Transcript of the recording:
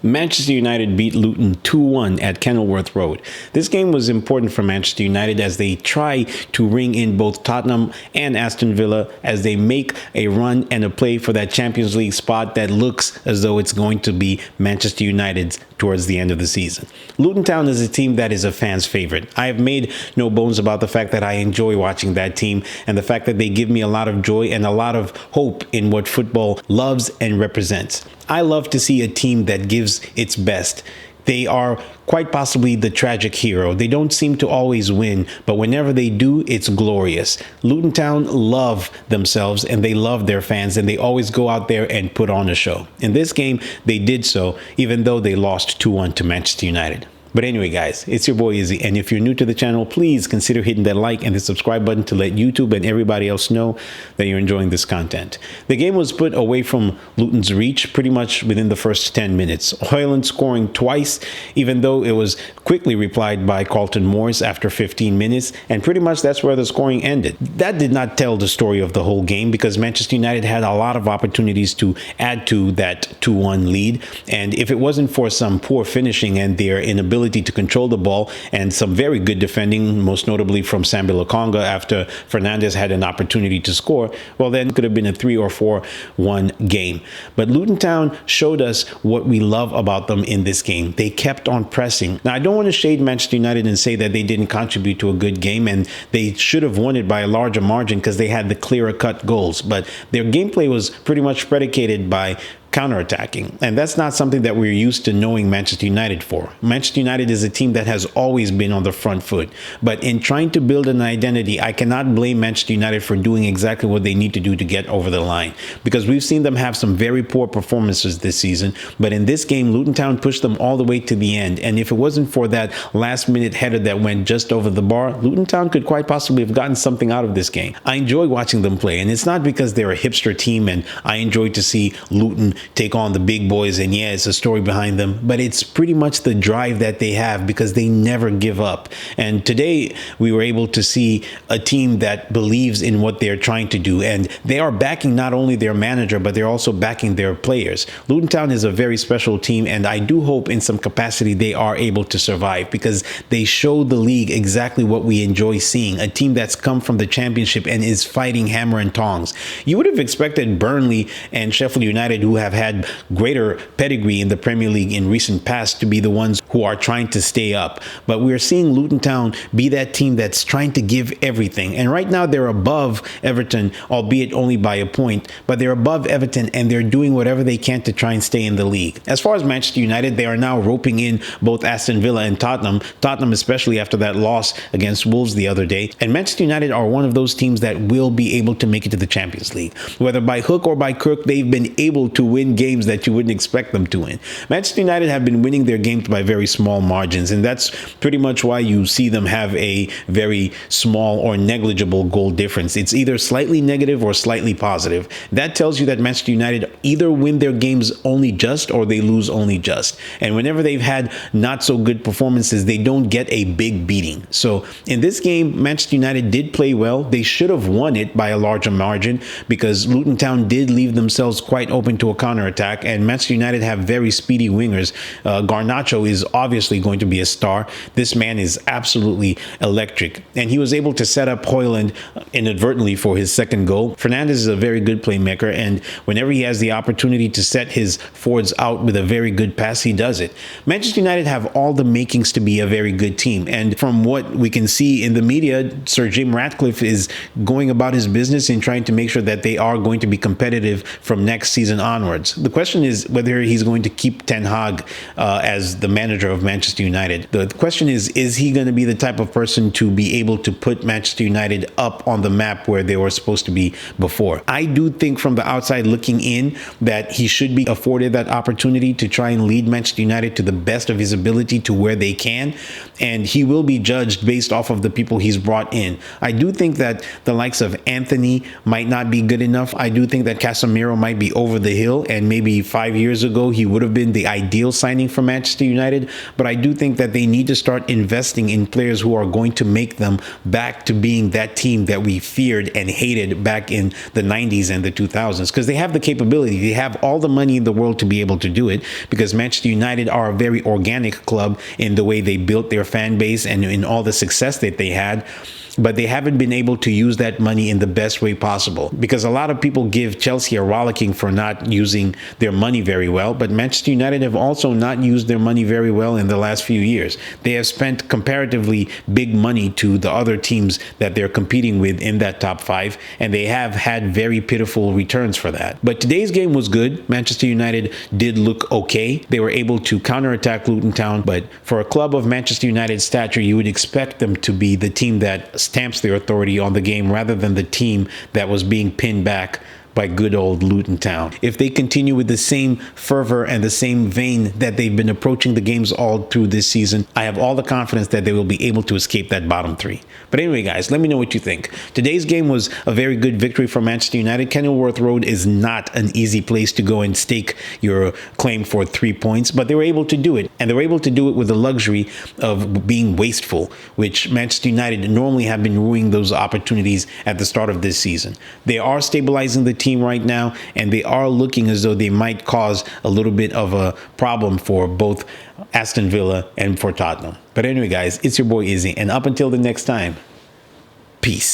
Manchester United beat Luton 2-1 at Kenilworth Road. This game was important for Manchester United as they try to ring in both Tottenham and Aston Villa as they make a run and a play for that Champions League spot that looks as though it's going to be Manchester United's towards the end of the season. Luton Town is a team that is a fan's favorite. I have made no bones about the fact that I enjoy watching that team and the fact that they give me a lot of joy and a lot of hope in what football loves and represents. I love to see a team that gives its best. They are quite possibly the tragic hero. They don't seem to always win, but whenever they do, it's glorious. Luton Town love themselves and they love their fans, and they always go out there and put on a show. In this game, they did so, even though they lost 2-1 to Manchester United. But anyway, guys, it's your boy Izzy, and if you're new to the channel, please consider hitting that like and the subscribe button to let YouTube and everybody else know that you're enjoying this content. The game was put away from Luton's reach pretty much within the first 10 minutes. Højlund scoring twice, even though it was quickly replied by Carlton Morris after 15 minutes, and pretty much that's where the scoring ended. That did not tell the story of the whole game because Manchester United had a lot of opportunities to add to that 2-1 lead, and if it wasn't for some poor finishing and their inability to control the ball and some very good defending, most notably from Sambi Lokonga after Fernandes had an opportunity to score, well, then it could have been a 3 or 4-1 game. But Luton Town showed us what we love about them in this game. They kept on pressing. Now, I don't want to shade Manchester United and say that they didn't contribute to a good game and they should have won it by a larger margin because they had the clearer cut goals, but their gameplay was pretty much predicated by counterattacking, and that's not something that we're used to knowing Manchester United for. Manchester United is a team that has always been on the front foot, but in trying to build an identity, I cannot blame Manchester United for doing exactly what they need to do to get over the line, because we've seen them have some very poor performances this season, but in this game, Luton Town pushed them all the way to the end, and if it wasn't for that last minute header that went just over the bar, Luton Town could quite possibly have gotten something out of this game. I enjoy watching them play, and it's not because they're a hipster team and I enjoy to see Luton take on the big boys, and yeah, it's a story behind them, but it's pretty much the drive that they have because they never give up. And today we were able to see a team that believes in what they're trying to do, and they are backing not only their manager, but they're also backing their players. Luton Town is a very special team, and I do hope in some capacity they are able to survive because they show the league exactly what we enjoy seeing, a team that's come from the championship and is fighting hammer and tongs. You would have expected Burnley and Sheffield United, who have had greater pedigree in the Premier League in recent past, to be the ones who are trying to stay up, but we're seeing Luton Town be that team that's trying to give everything, and right now they're above Everton, albeit only by a point, but they're above Everton and they're doing whatever they can to try and stay in the league. As far as Manchester United, they are now roping in both Aston Villa and Tottenham especially after that loss against Wolves the other day, and Manchester United are one of those teams that will be able to make it to the Champions League. Whether by hook or by crook, they've been able to win games that you wouldn't expect them to win. Manchester United have been winning their games by very small margins, and that's pretty much why you see them have a very small or negligible goal difference. It's either slightly negative or slightly positive. That tells you that Manchester United either win their games only just or they lose only just. And whenever they've had not so good performances, they don't get a big beating. So in this game, Manchester United did play well. They should have won it by a larger margin because Luton Town did leave themselves quite open to a counterattack, and Manchester United have very speedy wingers. Garnacho is obviously going to be a star. This man is absolutely electric, and he was able to set up Højlund inadvertently for his second goal. Fernandes is a very good playmaker, and whenever he has the opportunity to set his forwards out with a very good pass, he does it. Manchester United have all the makings to be a very good team, and from what we can see in the media, Sir Jim Ratcliffe is going about his business in trying to make sure that they are going to be competitive from next season onwards. The question is whether he's going to keep Ten Hag as the manager of Manchester United. The question is he going to be the type of person to be able to put Manchester United up on the map where they were supposed to be before? I do think from the outside looking in that he should be afforded that opportunity to try and lead Manchester United to the best of his ability to where they can, and he will be judged based off of the people he's brought in. I do think that the likes of Anthony might not be good enough. I do think that Casemiro might be over the hill, ago and maybe 5 years ago, he would have been the ideal signing for Manchester United. But I do think that they need to start investing in players who are going to make them back to being that team that we feared and hated back in the 90s and the 2000s, because they have the capability. They have all the money in the world to be able to do it, because Manchester United are a very organic club in the way they built their fan base and in all the success that they had. But they haven't been able to use that money in the best way possible, because a lot of people give Chelsea a rollicking for not using their money very well. But Manchester United have also not used their money very well in the last few years. They have spent comparatively big money to the other teams that they're competing with in that top five, and they have had very pitiful returns for that. But today's game was good. Manchester United did look okay. They were able to counterattack Luton Town, but for a club of Manchester United's stature, you would expect them to be the team that stamps their authority on the game rather than the team that was being pinned back by good old Luton Town. If they continue with the same fervor and the same vein that they've been approaching the games all through this season, I have all the confidence that they will be able to escape that bottom three. But anyway, guys, let me know what you think. Today's game was a very good victory for Manchester United. Kenilworth Road is not an easy place to go and stake your claim for 3 points, but they were able to do it. And they were able to do it with the luxury of being wasteful, which Manchester United normally have been ruining those opportunities at the start of this season. They are stabilizing the team right now, and they are looking as though they might cause a little bit of a problem for both Aston Villa and for Tottenham. But anyway, guys, it's your boy Izzy, and up until the next time, peace.